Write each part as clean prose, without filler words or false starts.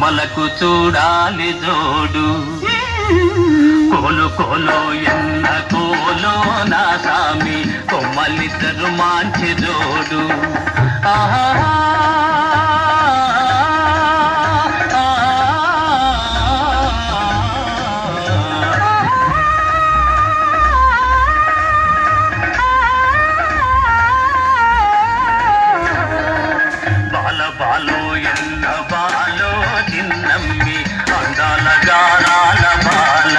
కొమ్మలకు చూడాలి జోడు కోలు కోలో ఎన్న కోలో నా సామి కొమ్మలిద్దరు మంచి జోడు ఆహా బాలో ఎన్న బాలో చిన్నమ్మి అందాల గారాల బాల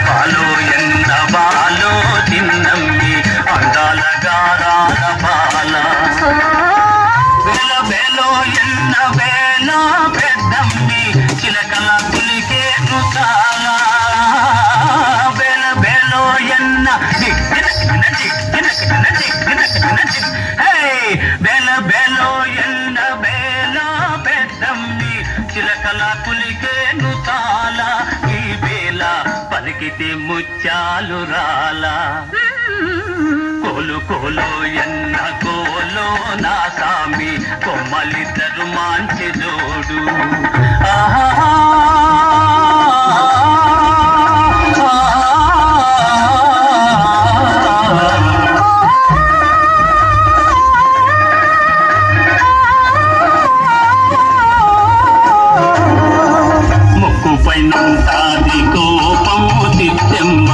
బాలో ఎన్న బాలో చిన్నమ్మి అందాల గారాల బాల బేలో ఎన్న బేలో పెద్దమ్మి చిలకల పులికేను చాలా బేలో ఎన్న బేలో ఎన్న బేలో పెద్దమ్మి చిలకల పులికేను తాలా ఈ బేల పలికితే ముత్యాలు రాలా కోలు కోలో ఎన్న కోలో నా సామి కొమ్మలిద్దరు మంచి జోడు ఆహా పైనంతాది కోపము తిట్టెమ్మ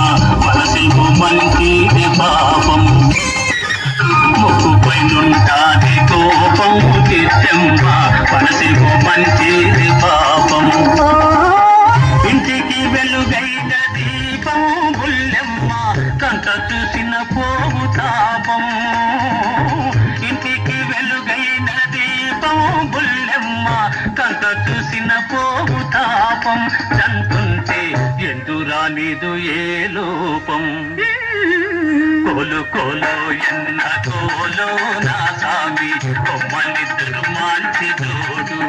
మనసిపు మంచిది పాపం ముక్కు పైనుంటాది కోపము తిట్టెమ్మ మనసిపు మంచిది పాపం ఇంటికి వెలుగైన దీపం బుల్లెమ్మ కంట చూసిన పోవు తాపం ఇంటికి వెలుగైన దీపం బుల్లెమ్మ కంట చూసిన పోవు తాపం చంతుంటే ఎందురానిదు ఏ లోపం కోలు కోలో ఎన్న కోలో నా సామి కొమ్మలిద్దరు మంచి జోడు